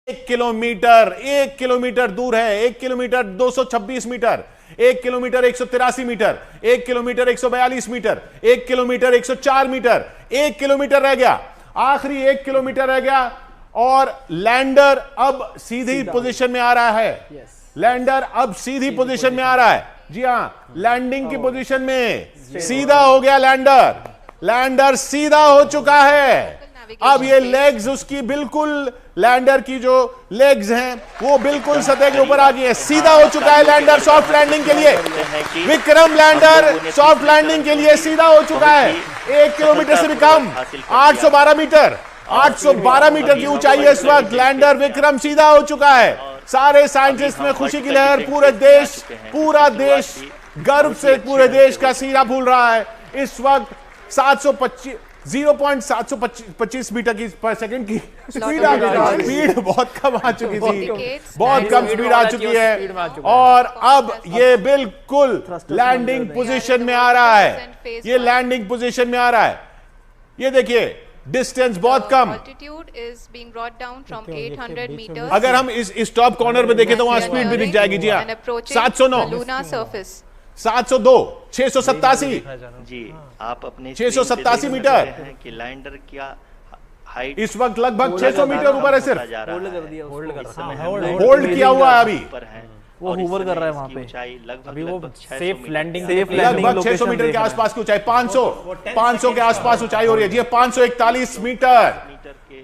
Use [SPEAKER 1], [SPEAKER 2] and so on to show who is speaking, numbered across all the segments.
[SPEAKER 1] 1 kilometre दूर है। 1 kilometre 226 metre, 1 kilometre 183 metre, 1 kilometre 142 metre, 1 kilometre 104 metre, 1 kilometre रह गया, आखिरी 1 किलोमीटर रह गया और लैंडर अब सीधी पोजीशन में आ रहा है। लैंडर अब सीधी पोजीशन में आ रहा है। जी हां, लैंडिंग की पोजीशन में सीधा हो गया लैंडर। लैंडर सीधा हो चुका है। अब ये लेग्स उसकी बिल्कुल, लैंडर की जो लेग्स हैं वो बिल्कुल सतह के ऊपर आ गई है। सीधा हो चुका है लैंडर सॉफ्ट लैंडिंग के लिए। विक्रम लैंडर सॉफ्ट लैंडिंग के लिए सीधा हो चुका है। 1 किलोमीटर से भी कम, 812 मीटर, 812 मीटर की ऊंचाई है इस वक्त। लैंडर विक्रम सीधा हो चुका है। सारे साइंटिस्ट में खुशी की लहर, पूरा देश गर्व से पूरे देश का सीना फूल रहा है। इस वक्त 0.725 मीटर की पर सेकंड की स्पीड आ गई। स्पीड बहुत कम आ चुकी थी, बहुत कम स्पीड आ चुकी है और अब ये बिल्कुल लैंडिंग पोजीशन में आ रहा है। ये लैंडिंग पोजीशन में आ रहा है। ये देखिए डिस्टेंस बहुत कम। अगर हम इस टॉप कॉर्नर पे देखें तो वहां स्पीड भी दिख जाएगी। जी हाँ, 709, 702, 687
[SPEAKER 2] जी। आप अपने
[SPEAKER 1] 687 मीटर
[SPEAKER 2] कि लैंडर क्या हाइट
[SPEAKER 1] इस वक्त लगभग 600 मीटर ऊपर है। सिर्फ
[SPEAKER 3] होल्ड
[SPEAKER 1] किया हुआ है अभी।
[SPEAKER 3] वो होवर कर रहा है वहां पे।
[SPEAKER 2] अभी वो
[SPEAKER 3] सेफ लैंडिंग,
[SPEAKER 1] लगभग 600 मीटर के आसपास की ऊंचाई, 500 के आसपास ऊंचाई हो रही है। जी 541 मीटर,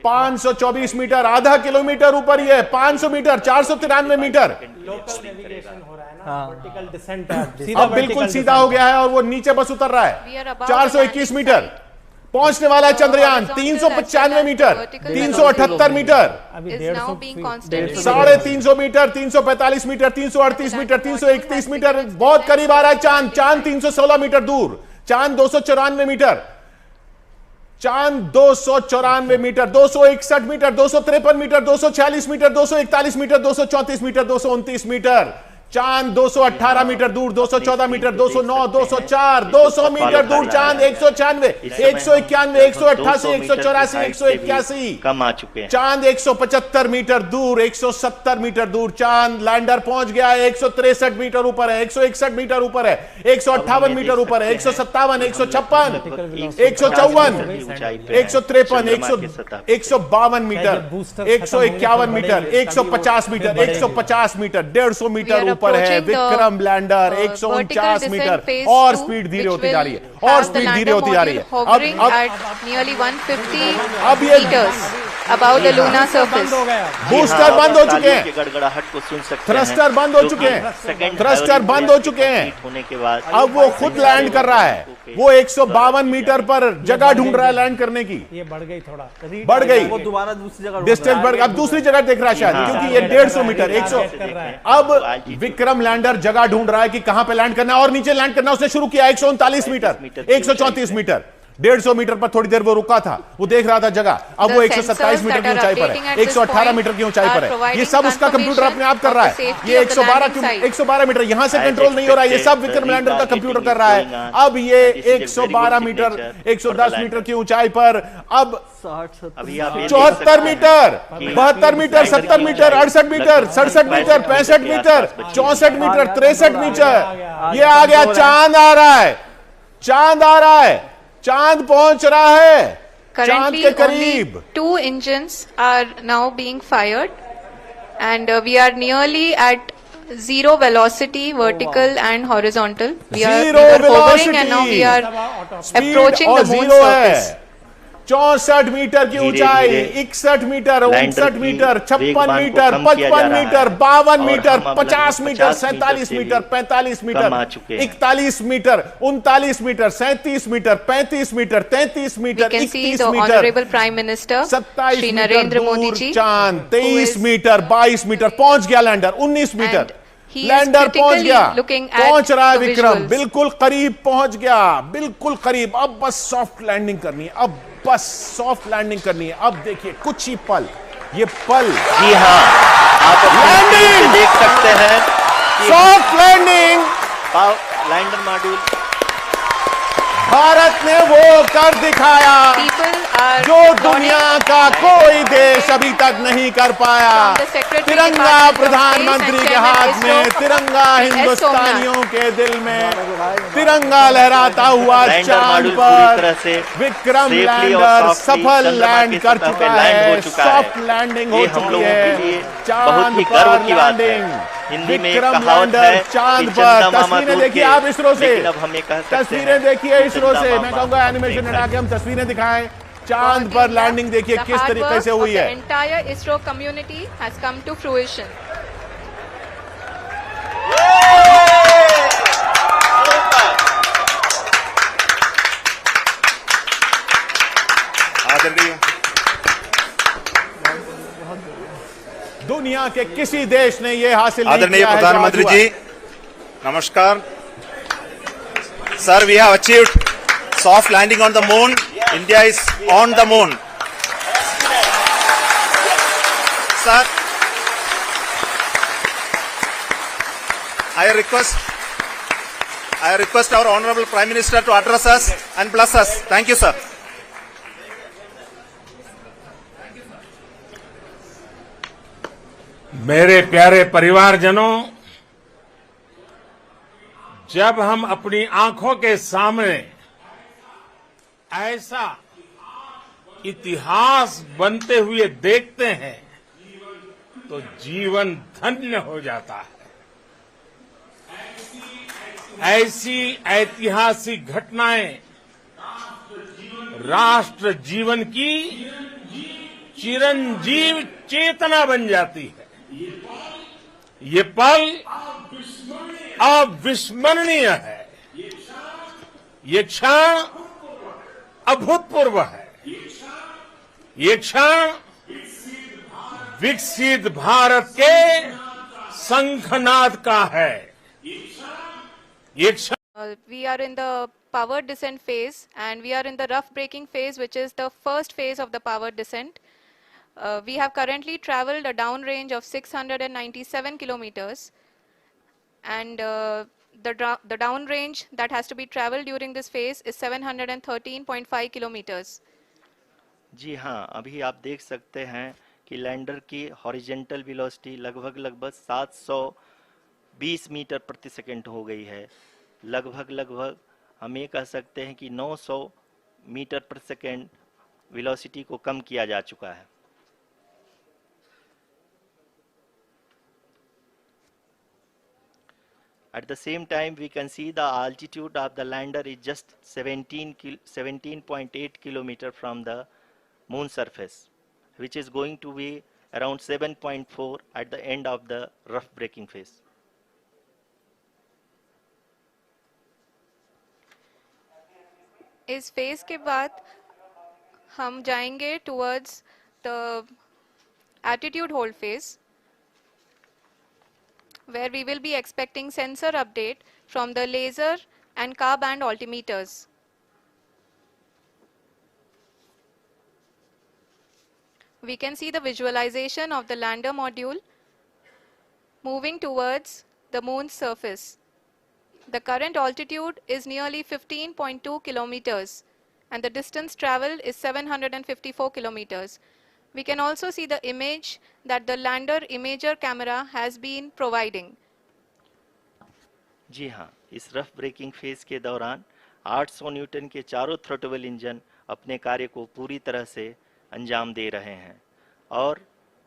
[SPEAKER 1] 524 मीटर, आधा किलोमीटर ऊपर ही है। 500 मीटर, 493 मीटर। अब बिल्कुल सीधा हो गया है और वो नीचे बस उतर रहा है। 421 मीटर पहुंचने वाला है Chandrayaan. 395 metre, 378 metre, 350 metre, 345 metre, 338 metre, 331 metre, बहुत करीब आ रहा है चांद। चांद 316 मीटर दूर, चांद 294 मीटर, चांद 294 metre, 261 metre, 253 metre, 246 metre, 241 metre, 234 metre, 229 metre, चांद 218 मीटर दूर, 214 मीटर, 209, 204, 200 मीटर दूर चांद, 196, 191, 188, 184, 181
[SPEAKER 2] कम आ चुके हैं।
[SPEAKER 1] चांद 175 मीटर दूर, 170 मीटर दूर चांद। लैंडर पहुंच गया है, 163 मीटर ऊपर है, 161 मीटर ऊपर है, 158 मीटर ऊपर है, 157, 156, 154, 153, 152 metre, 151 metre, 150 metre, 150 metre, 150 metre पर है विक्रम लैंडर। 149 मीटर और स्पीड धीरे होती जा रही है, और स्पीड धीरे होती जा रही है। अब ये
[SPEAKER 4] About the lunar surface.
[SPEAKER 1] Booster बंद हो चुके हैं,
[SPEAKER 2] गड़गड़ाहट को सुन सकते हैं,
[SPEAKER 1] थ्रस्टर बंद हो चुके हैं, थ्रस्टर बंद हो चुके हैं।
[SPEAKER 2] होने के बाद
[SPEAKER 1] अब वो खुद लैंड कर रहा है। वो 152 मीटर पर जगह ढूंढ रहा है लैंड करने की।
[SPEAKER 3] ये बढ़ गई, थोड़ा
[SPEAKER 1] बढ़ गई,
[SPEAKER 3] वो दोबारा दूसरी जगह
[SPEAKER 1] डिस्टेंस बढ़ गई। अब दूसरी जगह देख रहा है शायद, क्योंकि ये 150 मीटर, 100। अब विक्रम लैंडर जगह ढूंढ रहा है कि कहां पे लैंड करना है और नीचे लैंड करना उसने शुरू किया। 139 मीटर, 134 मीटर, 150 मीटर पर थोड़ी देर वो रुका था, वो देख रहा था जगह। अब वो 127 मीटर की ऊंचाई पर है, 118 मीटर की ऊंचाई पर है। ये सब उसका कंप्यूटर अपने आप कर रहा है। ये 112 मीटर यहां से कंट्रोल नहीं हो रहा है, ये सब विक्रम लैंडर का कंप्यूटर कर रहा है। अब ये 112 मीटर, 110 मीटर की ऊंचाई पर अब 74 metre, 72 metre, 70 metre, 68 metre, 67 metre, 65 metre, 64 metre, 63 metre. ये आ गया, चांद आ रहा है, चांद आ रहा है, चांद पहुंच रहा है चांद के करीब।
[SPEAKER 4] 2 engines are now being fired and we are nearly at zero velocity, vertical and horizontal. We were hovering and now we are approaching the moon surface.
[SPEAKER 1] 64 metre की ऊंचाई, 61 metre, 59 metre, 56 metre, 55 metre, 52 metre, 50 metre, 47 metre, 45 metre, 41 metre, 39 metre, 37 metre, 35 metre, 33 metre, 31 metre,
[SPEAKER 4] Honorable Prime Minister
[SPEAKER 1] 27
[SPEAKER 4] Narendra Modi ji,
[SPEAKER 1] चांद 23 metre, 22 metre, पहुंच गया lander 19 metre. Lander पहुंच गया, पहुंच रहा है विक्रम, बिल्कुल करीब पहुंच गया, बिल्कुल करीब। अब बस सॉफ्ट लैंडिंग करनी है, अब बस सॉफ्ट लैंडिंग करनी है। अब देखिए कुछ ही पल, ये पल,
[SPEAKER 2] जी हाँ, आप लैंडिंग देख सकते हैं,
[SPEAKER 1] soft landing,
[SPEAKER 2] lander module
[SPEAKER 1] Bharat ने वो कर दिखाया
[SPEAKER 4] People are
[SPEAKER 1] जो दुनिया का कोई देश अभी तक नहीं कर पाया।
[SPEAKER 4] From the Secretary
[SPEAKER 1] तिरंगा
[SPEAKER 4] Department of
[SPEAKER 1] प्रधानमंत्री
[SPEAKER 4] Space
[SPEAKER 1] के
[SPEAKER 4] and
[SPEAKER 1] हाथ
[SPEAKER 4] Chairman
[SPEAKER 1] में,
[SPEAKER 4] ISRO,
[SPEAKER 1] तिरंगा
[SPEAKER 4] S.
[SPEAKER 1] हिंदुस्तानियों के दिल में, तिरंगा लहराता हुआ
[SPEAKER 2] लैंडर
[SPEAKER 1] चांद
[SPEAKER 2] मॉड्यूल पूरी तरह
[SPEAKER 1] पर
[SPEAKER 2] से
[SPEAKER 1] विक्रम
[SPEAKER 2] safely और
[SPEAKER 1] लैंडर
[SPEAKER 2] softly
[SPEAKER 1] सफल
[SPEAKER 2] चंद्रमा
[SPEAKER 1] लैंड
[SPEAKER 2] की
[SPEAKER 1] कर
[SPEAKER 2] सतह पे
[SPEAKER 1] चुका
[SPEAKER 2] लैंड
[SPEAKER 1] है,
[SPEAKER 2] हो चुका
[SPEAKER 1] सॉफ्ट
[SPEAKER 2] है।
[SPEAKER 1] लैंडिंग हो
[SPEAKER 2] ये हम
[SPEAKER 1] चुकी
[SPEAKER 2] लोगों
[SPEAKER 1] है,
[SPEAKER 2] के लिए बहुत
[SPEAKER 1] चांद
[SPEAKER 2] ही गर्व
[SPEAKER 1] पर
[SPEAKER 2] की बात है।
[SPEAKER 1] लैंडिंग,
[SPEAKER 2] हिंदी में एक
[SPEAKER 1] विक्रम
[SPEAKER 2] कहावत है
[SPEAKER 1] लैंडर चांद
[SPEAKER 2] कि
[SPEAKER 1] पर।
[SPEAKER 2] चंदा मामा
[SPEAKER 1] तस्वीरें
[SPEAKER 2] दूर
[SPEAKER 1] देखिए
[SPEAKER 2] के,
[SPEAKER 1] आप इसरो से,
[SPEAKER 2] लेकिन अब हम ये कह सकते हैं
[SPEAKER 1] तस्वीरें देखिए
[SPEAKER 2] कि
[SPEAKER 1] इसरो
[SPEAKER 2] चंदा
[SPEAKER 1] से। मैं
[SPEAKER 2] मामा
[SPEAKER 1] कहूंगा एनिमेशन
[SPEAKER 2] अपने
[SPEAKER 1] हटा
[SPEAKER 2] घर
[SPEAKER 1] के हम तस्वीरें दिखाएं। चांद
[SPEAKER 4] All
[SPEAKER 1] पर
[SPEAKER 4] India,
[SPEAKER 1] लैंडिंग देखिए
[SPEAKER 4] the
[SPEAKER 1] किस
[SPEAKER 4] hard
[SPEAKER 1] तरीके
[SPEAKER 4] work
[SPEAKER 1] से हुई
[SPEAKER 4] of the
[SPEAKER 1] है।
[SPEAKER 4] entire ISRO community has come to fruition.
[SPEAKER 5] आदरणीय
[SPEAKER 1] दुनिया के किसी देश ने ये हासिल नहीं
[SPEAKER 5] आदरणीय
[SPEAKER 1] किया है जो आज
[SPEAKER 5] प्रधानमंत्री
[SPEAKER 1] हुआ।
[SPEAKER 5] जी, नमस्कार sir. We have achieved soft landing on the moon. India is on the moon. Sir, I request our Honorable Prime Minister to address us and bless us. Thank you, sir.
[SPEAKER 6] मेरे प्यारे परिवारजनों, जब हम अपनी आंखों के सामने ऐसा इतिहास बनते हुए देखते हैं तो जीवन धन्य हो जाता है। ऐसी ऐतिहासिक घटनाएं राष्ट्र जीवन की चिरंजीव चेतना बन जाती है। ये पल अविस्मरणीय है। ये क्षण अभूतपूर्व है। ये क्षण विकसित भारत के शंखनाद का है। ये क्षण
[SPEAKER 4] We are in the power descent phase and we are in the rough braking phase, which is the first phase of the power descent. We have currently traveled a downrange of 697 kilometers, and the downrange that has to be traveled during this phase is 713.5 kilometers.
[SPEAKER 2] जी हाँ, अभी आप देख सकते हैं कि lander की horizontal velocity लगभग 720 metre प्रति सेकंड हो गई है। लगभग हम ये कह सकते हैं कि 900 मीटर प्रति सेकंड वेलोसिटी को कम किया जा चुका है। At the same time, we can see the altitude of the lander is just 17.8 kilometer from the moon surface, which is going to be around 7.4 at the end of the rough braking phase.
[SPEAKER 4] इस phase के बाद हम जाएंगे towards the attitude hold phase, where we will be expecting sensor update from the laser and car band altimeters. We can see the visualization of the lander module moving towards the moon's surface. The current altitude is nearly 15.2 kilometers and the distance traveled is 754 kilometers. We can also see the image that the lander imager camera has been providing.
[SPEAKER 2] जी हाँ, इस rough breaking phase के दौरान 800 Newton के चारों throttle engine अपने कार्य को पूरी तरह से अंजाम दे रहे हैं और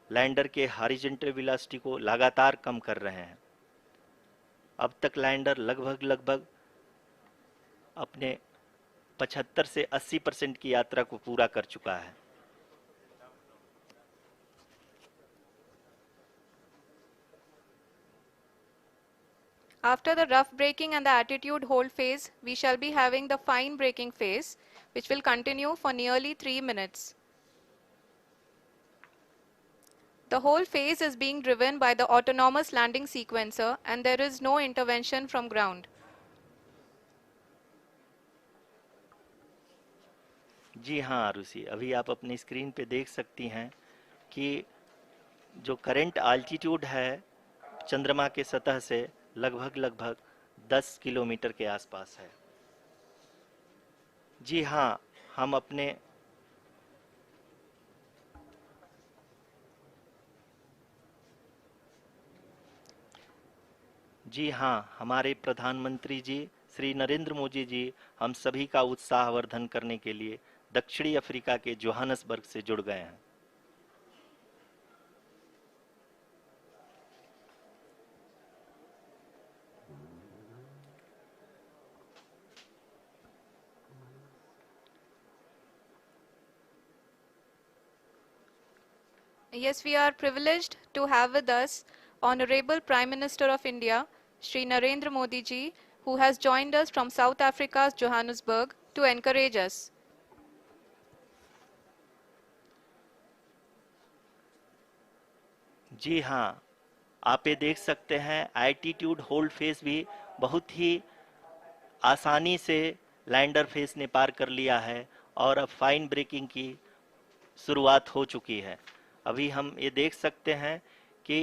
[SPEAKER 2] लैंडर के हॉरिजॉन्टल वेलोसिटी को लगातार कम कर रहे हैं। अब तक लैंडर लगभग अपने 75 से 80% की यात्रा को पूरा कर चुका है।
[SPEAKER 4] After the rough braking and the attitude hold phase, we shall be having the fine braking phase, which will continue for nearly 3 minutes. The whole phase is being driven by the autonomous landing sequencer and there is no intervention from ground.
[SPEAKER 2] जी हाँ आरुषि, अभी आप अपनी screen पे देख सकती हैं कि जो करंट आल्टीट्यूड है चंद्रमा के सतह से लगभग 10 किलोमीटर के आसपास है। जी हाँ, हम अपने जी हाँ, हमारे प्रधानमंत्री जी श्री नरेंद्र मोदी जी हम सभी का उत्साहवर्धन करने के लिए दक्षिणी अफ्रीका के जोहानसबर्ग से जुड़ गए हैं।
[SPEAKER 4] Yes, we are privileged to have with us Honorable Prime Minister of India, Shri Narendra Modi ji, who has joined us from South Africa's Johannesburg to encourage us.
[SPEAKER 2] जी हाँ, आप ये देख सकते हैं एल्टीट्यूड होल्ड फेस भी बहुत ही आसानी से लैंडर फेस ने पार कर लिया है और अब फाइन ब्रेकिंग की शुरुआत हो चुकी है। अभी हम ये देख सकते हैं कि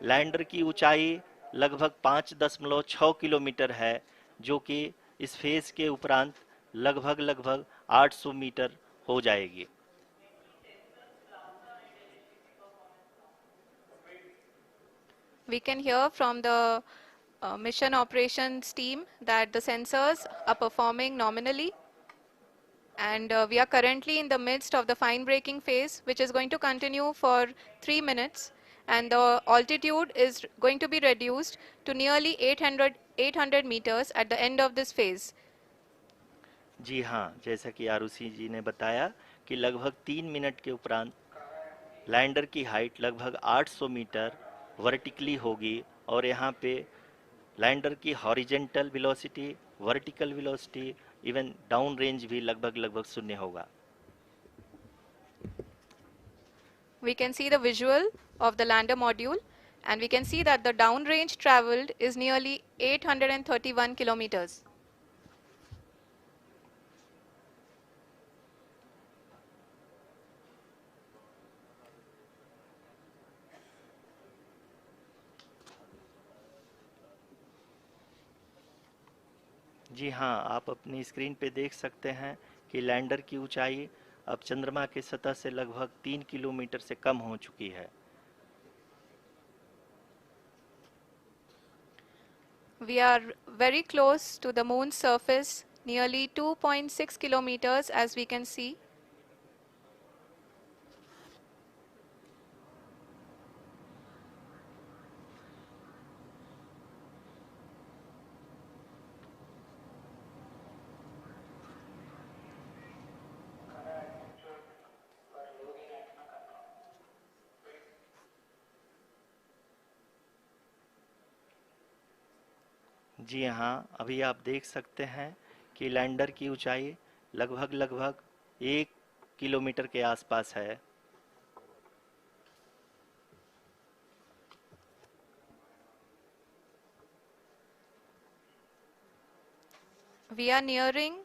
[SPEAKER 2] लैंडर की ऊंचाई लगभग 5.6 किलोमीटर है, जो कि इस फेज के उपरांत लगभग 800 मीटर हो जाएगी।
[SPEAKER 4] We can hear from the mission operations team that the sensors are performing nominally, and we are currently in the midst of the fine braking phase, which is going to continue for 3 minutes, and the altitude is going to be reduced to nearly 800 meters at the end of this phase.
[SPEAKER 2] जी हाँ, जैसा कि आरुषि जी ने बताया कि लगभग 3 minute के उपरांत lander की हाइट लगभग 800 मीटर वर्टिकली होगी और यहाँ पे लैंडर की horizontal velocity, vertical velocity, even down range भी लगभग शून्य होगा।
[SPEAKER 4] We can see the visual of the lander module, and we can see that the down range traveled is nearly 831 kilometers.
[SPEAKER 2] जी हाँ, आप अपनी स्क्रीन पे देख सकते हैं कि लैंडर की ऊंचाई अब चंद्रमा की सतह से लगभग 3 किलोमीटर से कम हो चुकी है।
[SPEAKER 4] We are very close to the moon's surface, nearly 2.6 kilometers, as we can see.
[SPEAKER 2] जी हाँ, अभी आप देख सकते हैं कि लैंडर की ऊंचाई लगभग 1 किलोमीटर के आसपास है।
[SPEAKER 4] We are nearing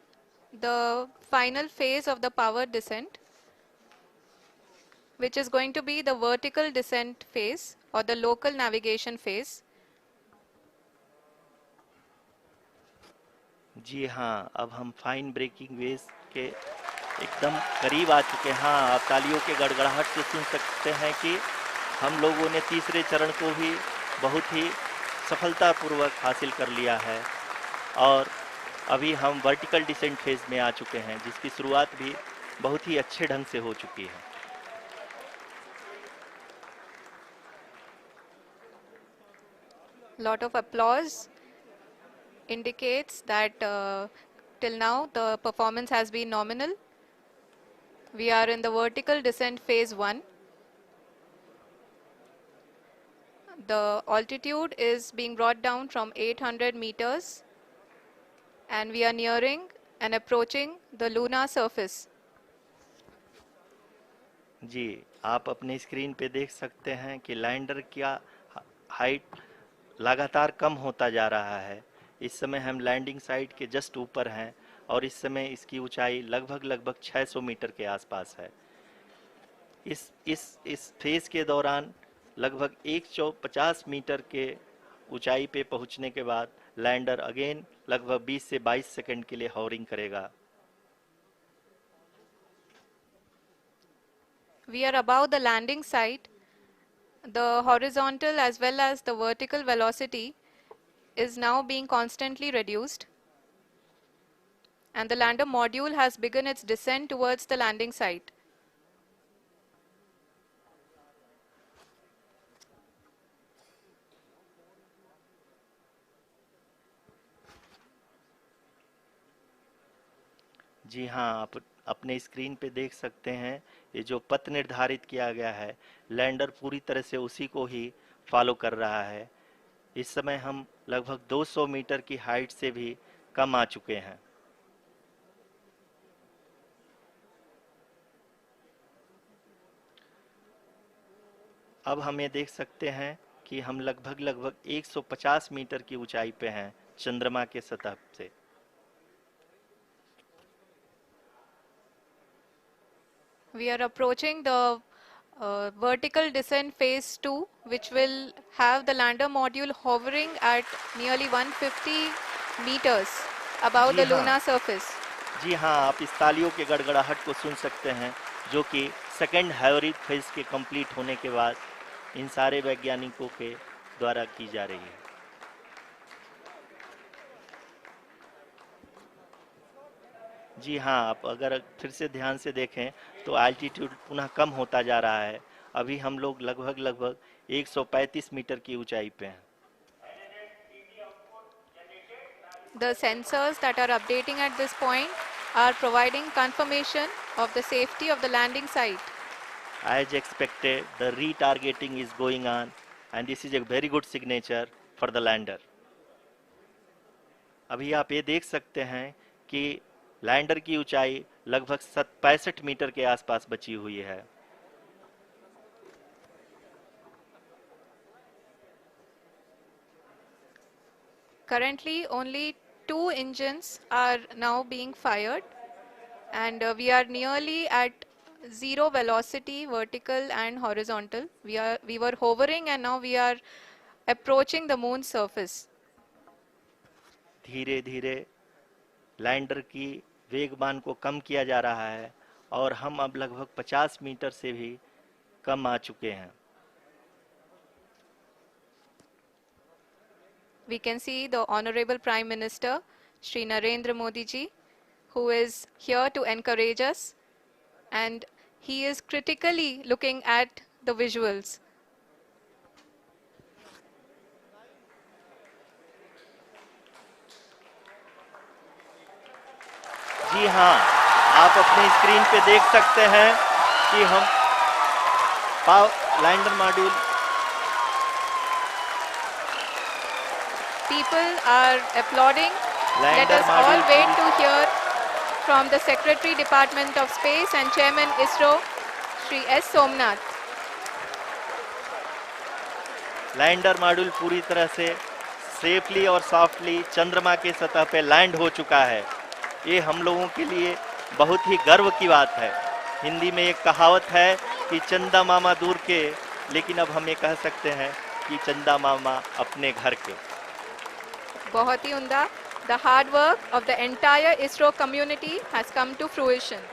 [SPEAKER 4] the final phase of the power descent, which is going to be the vertical descent phase or the local navigation phase.
[SPEAKER 2] जी हाँ, अब हम फाइन ब्रेकिंग वेव के एकदम करीब आ चुके हैं। हाँ, आप तालियों के गड़गड़ाहट से सुन सकते हैं कि हम लोगों ने तीसरे चरण को भी बहुत ही सफलतापूर्वक हासिल कर लिया है और अभी हम वर्टिकल डिसेंट फेज में आ चुके हैं, जिसकी शुरुआत भी बहुत ही अच्छे ढंग से हो चुकी है।
[SPEAKER 4] Lot of applause indicates that till now the performance has been nominal. We are in the vertical descent phase 1. The altitude is being brought down from 800 meters, and we are nearing and approaching the lunar surface.
[SPEAKER 2] जी, आप अपने screen पे देख सकते हैं कि lander का height लगातार कम होता जा रहा है। इस समय हम लैंडिंग साइट के जस्ट ऊपर हैं और इस समय इसकी ऊंचाई लगभग 600 मीटर के आसपास है। इस फेज के दौरान लगभग 150 मीटर के ऊंचाई पे पहुंचने के बाद लैंडर अगेन लगभग 20 से 22 सेकंड के लिए हॉवरिंग करेगा।
[SPEAKER 4] We are above the landing site. The horizontal as well as the vertical velocity is now being constantly reduced. And the lander module has begun its descent towards the landing site.
[SPEAKER 2] जी हाँ, आप अपने screen पे देख सकते हैं ये जो पथ निर्धारित किया गया है, लैंडर पूरी तरह से उसी को ही फॉलो कर रहा है। इस समय हम लगभग 200 मीटर की हाइट से भी कम आ चुके हैं। अब हम ये देख सकते हैं कि हम लगभग 150 मीटर की ऊंचाई पे हैं चंद्रमा के सतह से।
[SPEAKER 4] We are approaching the vertical descent phase 2, which will have the lander module hovering at nearly 150 meters above the
[SPEAKER 2] जी हाँ।
[SPEAKER 4] lunar surface.
[SPEAKER 2] जी हाँ, आप इस तालियों के गड़गड़ाहट को सुन सकते हैं जो कि सेकेंड हैवरिक फेज के कंप्लीट होने के बाद इन सारे वैज्ञानिकों के द्वारा की जा रही है। जी हाँ, आप अगर फिर से ध्यान से देखें तो एल्टीट्यूड पुनः कम होता जा रहा है। अभी हम लोग लगभग 135 मीटर की ऊंचाई पे हैं।
[SPEAKER 4] The sensors that are updating at this point are providing confirmation of the safety of the landing site.
[SPEAKER 2] As expected, the retargeting is going on and this is a very good signature for the lander. अभी आप ये देख सकते हैं कि lander की ऊंचाई लगभग 65 मीटर के आसपास बची हुई है।
[SPEAKER 4] Currently, only 2 engines are now being fired, and we are nearly at zero velocity, vertical and horizontal. We were hovering, and now we are approaching the moon's surface.
[SPEAKER 2] धीरे धीरे लैंडर की वेगमान को कम किया जा रहा है और हम अब लगभग 50 मीटर से भी कम आ चुके हैं।
[SPEAKER 4] We can see the Honorable Prime Minister, Shri Narendra Modi ji, who is here to encourage us, and he is critically looking at the visuals.
[SPEAKER 2] जी हाँ, आप अपनी स्क्रीन पे देख सकते हैं कि हम lander module
[SPEAKER 4] People are applauding. Let
[SPEAKER 2] Lander
[SPEAKER 4] us all
[SPEAKER 2] module
[SPEAKER 4] wait to hear from the Secretary Department of Space and Chairman ISRO, Shri S. Somnath.
[SPEAKER 2] Lander module पूरी तरह से सेफली और सॉफ्टली चंद्रमा के सतह पे लैंड हो चुका है। ये हम लोगों के लिए बहुत ही गर्व की बात है। हिंदी में एक कहावत है कि चंदा मामा दूर के, लेकिन अब हम ये कह सकते हैं कि चंदा मामा अपने घर के।
[SPEAKER 4] बहुत ही उम्दा. The hard work of the entire ISRO community has come to fruition.